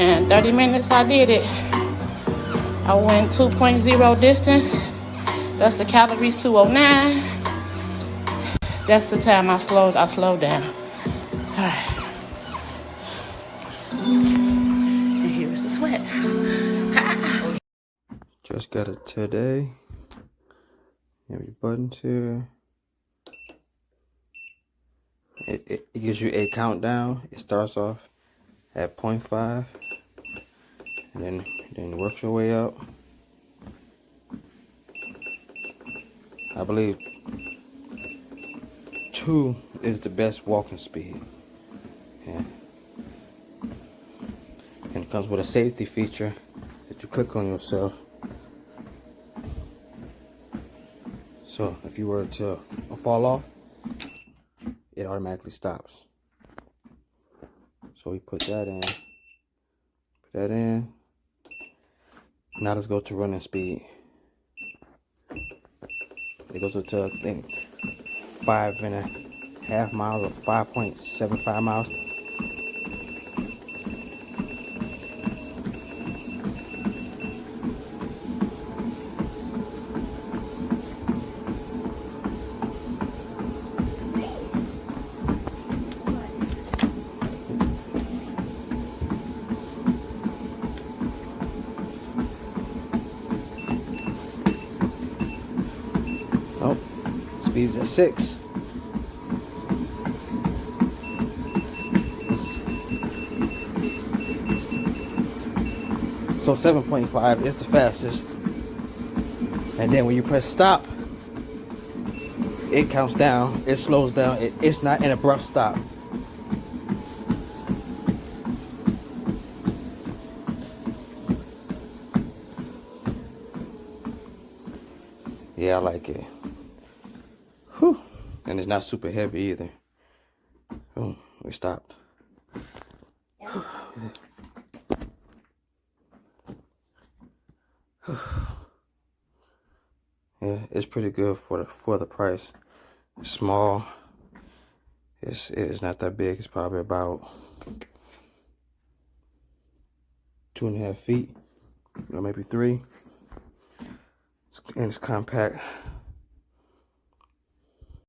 And 30 minutes I did it. I went 2.0 distance. That's the calories 209. That's the time I slowed down. Alright. And here's the sweat. Just got it today. Every buttons here. It gives you a countdown. It starts off at 0.5 and then works your way up. I believe 2 is the best walking speed. Yeah. And it comes with a safety feature that you click on yourself. So if you were to fall off, it automatically stops. So we put that in. Put that in. Now let's go to running speed. It goes up to, I think, 5.5 miles or 5.75 miles. Oh, speed's at 6. So 7.5 is the fastest. And then when you press stop, it counts down, it slows down, it's not an abrupt stop. Yeah, I like it. Whew. And it's not super heavy either. Oh, we stopped. Yeah, it's pretty good for the price. It's small. It's not that big. It's probably about 2.5 feet, or maybe 3. And it's compact.